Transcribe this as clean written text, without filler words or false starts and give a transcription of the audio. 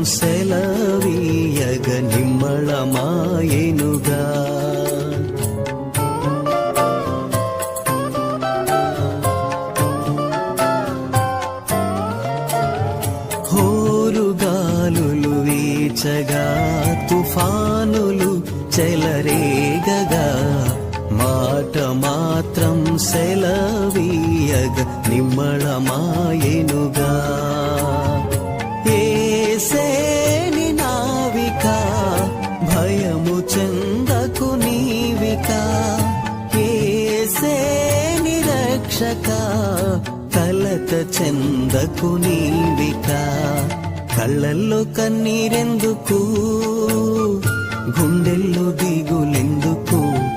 సెలవీయగ నిమ్మళమాయెనుగా. హోరుగాలులు వీచగా తుఫానులు చెలరేగగా మాట మాత్రం సెలవీయగ నిమ్మళమాయెనుగా. యేసేని నావిక భయము చెందకు నీవిక, యేసేని రక్షక కలత చెందకు నీవిక. కళ్ళల్లో కన్నీరెందుకు, గుండెల్లో దిగులెందుకు,